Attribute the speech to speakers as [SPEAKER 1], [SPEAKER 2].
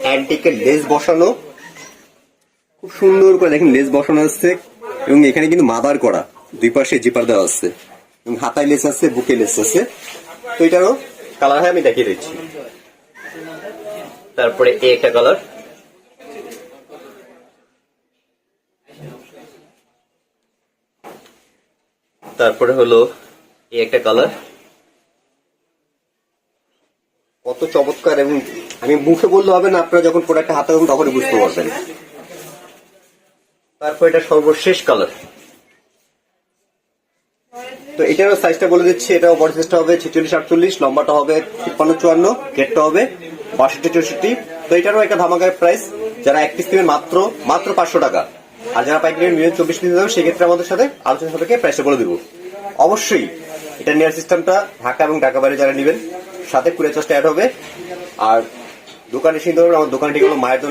[SPEAKER 1] অ্যান্টিকের less বসানো, খুব সুন্দর করে দেখেন লেস বসানো আছে এবং এখানে কিন্তু মাদার করা, দুই পাশে জিপার দেওয়া আছে এবং হাতায় লেস আছে, বুকে লেস আছে। তো এটারও কালার হয় আমি দেখিয়ে দিচ্ছি। তারপরে এই একটা কালার, তারপরে হলো এই একটা কালার। কত চমৎকার, এবং আমি মুখে বললে হবে না, আপনারা যখন প্রোডাক্টটা হাতে পাবেন তখনই বুঝতে পারবেন। তারপর এটা সর্বশেষ কালার। তো এটারও সাইজটা বলে দিচ্ছি, এটাও বডি সাইজটা হবে 46-48, লম্বাটা হবে 53-54, গেটটা হবে 62-64। তো এটারও একটা ধামাকার প্রাইস। যারা এক পিস নেবেন মাত্র 500 টাকা, আর যারা পাইকারি নেবেন 24 পিস নেবেন, সেক্ষেত্রে আমাদের সাথে আলোচনা সাপেক্ষে প্রাইসটা বলে দিব। অবশ্যই এটা নেওয়ার সিস্টেমটা ঢাকা এবং ঢাকা বাইরে যারা নেবেন, সাথে কুরিয়ার চার্জটা অ্যাড হবে। আর দোকানে এসে নিতে পারবেন। আমার দোকানটি হলো মায়ের